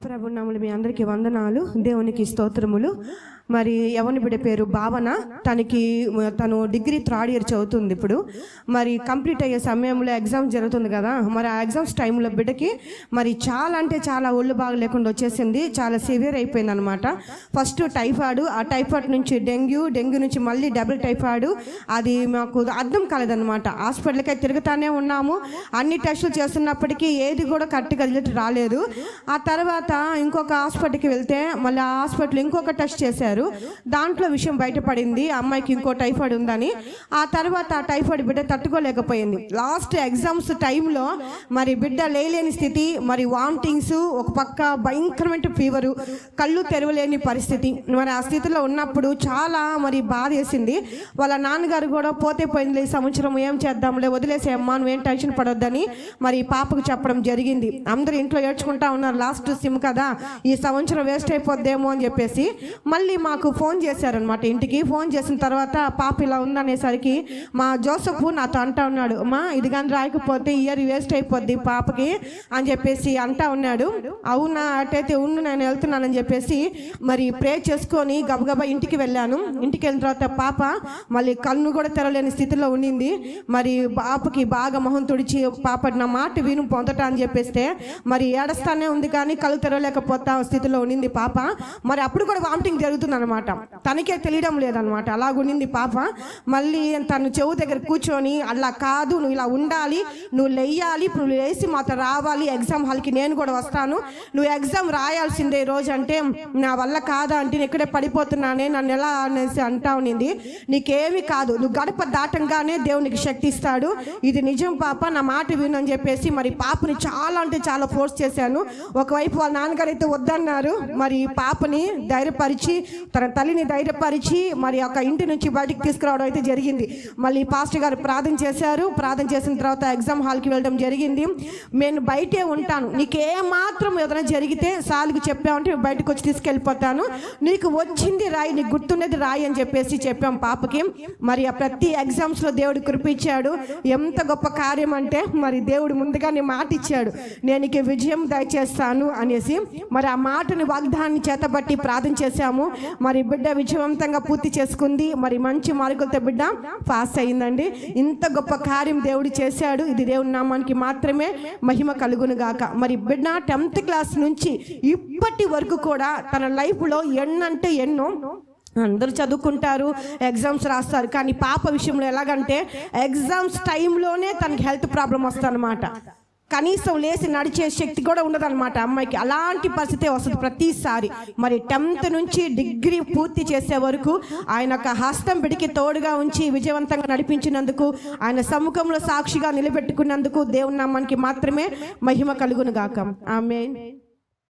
ప్రభు నామములో మీ అందరికీ వందనాలు, దేవునికి స్తోత్రములు. మరి ఎవరి బిడ్డ పేరు భావన, తను డిగ్రీ 3rd year చదువుతుంది. ఇప్పుడు మరి కంప్లీట్ అయ్యే సమయంలో ఎగ్జామ్స్ జరుగుతుంది కదా, మరి ఆ ఎగ్జామ్స్ టైంలో బిడ్డకి మరి చాలా అంటే చాలా ఒళ్ళు బాగా లేకుండా వచ్చేసింది, చాలా సివియర్ అయిపోయింది అనమాట. ఫస్ట్ టైఫాయిడ్, ఆ టైఫాయిడ్ నుంచి డెంగ్యూ నుంచి మళ్ళీ డబుల్ టైఫాయిడ్. అది మాకు అర్థం కాలేదన్నమాట. హాస్పిటల్కి తిరుగుతానే ఉన్నాము, అన్ని టెస్టులు చేస్తున్నప్పటికీ ఏది కూడా కరెక్ట్గా రిజల్ట్ రాలేదు. ఆ తర్వాత ఇంకొక హాస్పిటల్కి వెళ్తే మళ్ళీ ఆ హాస్పిటల్ ఇంకొక టెస్ట్ చేశారు, దాంట్లో విషయం బయటపడింది, అమ్మాయికి ఇంకో టైఫాయిడ్ ఉందని. ఆ తర్వాత ఆ టైఫాయిడ్ బిడ్డ తట్టుకోలేకపోయింది. లాస్ట్ ఎగ్జామ్స్ టైంలో మరి బిడ్డ లేలేని స్థితి, మరి వామిటింగ్స్, ఒక పక్క భయంకరమైన ఫీవరు, కళ్ళు తెరవలేని పరిస్థితి. మరి ఆ స్థితిలో ఉన్నప్పుడు చాలా మరి బాధ వేసింది. వాళ్ళ నాన్నగారు కూడా పోతే పోయింది, ఈ సంవత్సరం ఏం చేద్దాంలే, వదిలేసేమ్మా, నువ్వేం టెన్షన్ పడొద్దని మరి పాపకు చెప్పడం జరిగింది. అందరూ ఇంట్లో ఏడ్చుకుంటా ఉన్నారు, లాస్ట్ సిమ్ కదా, ఈ సంవత్సరం వేస్ట్ అయిపోద్దేమో అని చెప్పేసి. మళ్ళీ మాకు ఫోన్ చేశారనమాట. ఇంటికి ఫోన్ చేసిన తర్వాత పాప ఇలా ఉందనేసరికి మా జోసఫ్ నాతో అంటా ఉన్నాడు, అమ్మా ఇది కానీ రాయకపోతే ఇయర్ వేస్ట్ అయిపోద్ది పాపకి అని చెప్పేసి అంటా ఉన్నాడు. అవునా, అటైతే ఉండు నేను వెళ్తున్నానని చెప్పేసి మరి ప్రే చేసుకొని గబగబా ఇంటికి వెళ్ళాను. ఇంటికి వెళ్ళిన తర్వాత పాప మళ్ళీ కన్ను కూడా తెరలేని స్థితిలో ఉండింది. మరి పాపకి బాగా మొహం తుడిచి, పాప నా మాట విను పొందట అని చెప్పేస్తే మరి ఏడస్తానే ఉంది కానీ కళ్ళు తెరవలేకపోతా స్థితిలో ఉండింది పాప. మరి అప్పుడు కూడా వామిటింగ్ జరుగుతుంది అనమాట, తనకే తెలియడం లేదనమాట, అలాగుండింది పాప. మళ్ళీ తను చెవు దగ్గర కూర్చొని, అలా కాదు, నువ్వు ఇలా ఉండాలి, నువ్వు లేయాలి, ఇప్పుడు నువ్వు లేచి మాతో రావాలి, ఎగ్జామ్ హాల్కి నేను కూడా వస్తాను, నువ్వు ఎగ్జామ్ రాయాల్సిందే రోజు అంటే, నా వల్ల కాదా అంటే ఇక్కడే పడిపోతున్నానే, నన్ను ఎలా అనేసి అంటా ఉన్నింది. నీకేమి కాదు, నువ్వు గడప దాటంగానే దేవునికి శక్తి ఇస్తాడు, ఇది నిజం పాప, నా మాట విను అని చెప్పేసి మరి పాపని చాలా అంటే చాలా ఫోర్స్ చేశాను. ఒకవైపు వాళ్ళ నాన్నగారు అయితే వద్దన్నారు, మరి పాపని ధైర్యపరిచి, తన తల్లిని ధైర్యపరిచి మరి ఒక ఇంటి నుంచి బయటికి తీసుకురావడం అయితే జరిగింది. మళ్ళీ పాస్టర్ గారు ప్రార్థన చేశారు. ప్రార్థన చేసిన తర్వాత ఎగ్జామ్ హాల్కి వెళ్ళడం జరిగింది. నేను బయటే ఉంటాను, నీకేమాత్రం ఏదైనా జరిగితే సార్కి చెప్పామంటే బయటకు వచ్చి తీసుకెళ్ళిపోతాను, నీకు వచ్చింది రాయి, నీకు గుర్తున్నది రాయి అని చెప్పేసి చెప్పాం పాపకి. మరి ఆ ప్రతి ఎగ్జామ్స్లో దేవుడు కృపించాడు. ఎంత గొప్ప కార్యం అంటే మరి దేవుడు ముందుగానే మాట ఇచ్చాడు, నేను నీకు విజయం దయచేస్తాను అనేసి. మరి ఆ మాటని వాగ్దానాన్ని చేతబట్టి ప్రార్థన చేశాము. మరి బిడ్డ విజయవంతంగా పూర్తి చేసుకుంది, మరి మంచి మార్కులతో బిడ్డ పాస్ అయిందండి. ఇంత గొప్ప కార్యం దేవుడు చేశాడు, ఇది దేవుని నామానికి మాత్రమే మహిమ కలుగును గాక. మరి బిడ్డ 10th క్లాస్ నుంచి ఇప్పటి వరకు కూడా తన లైఫ్లో ఎన్నంటే ఎన్నో, అందరూ చదువుకుంటారు, ఎగ్జామ్స్ రాస్తారు, కానీ పాప విషయంలో ఎలాగంటే ఎగ్జామ్స్ టైంలోనే తనకి హెల్త్ ప్రాబ్లం వస్తుందన్నమాట. కనీసం లేచి నడిచే శక్తి కూడా ఉండదన్నమాట అమ్మాయికి. అలాంటి పరిస్థితి వస్తుంది ప్రతిసారి. మరి 10th నుంచి డిగ్రీ పూర్తి చేసే వరకు ఆయన ఒక హస్తం బిడికి తోడుగా ఉంచి విజయవంతంగా నడిపించినందుకు, ఆయన సముఖంలో సాక్షిగా నిలబెట్టుకున్నందుకు దేవుని నామానికి మాత్రమే మహిమ కలుగును గాక. ఆమేన్.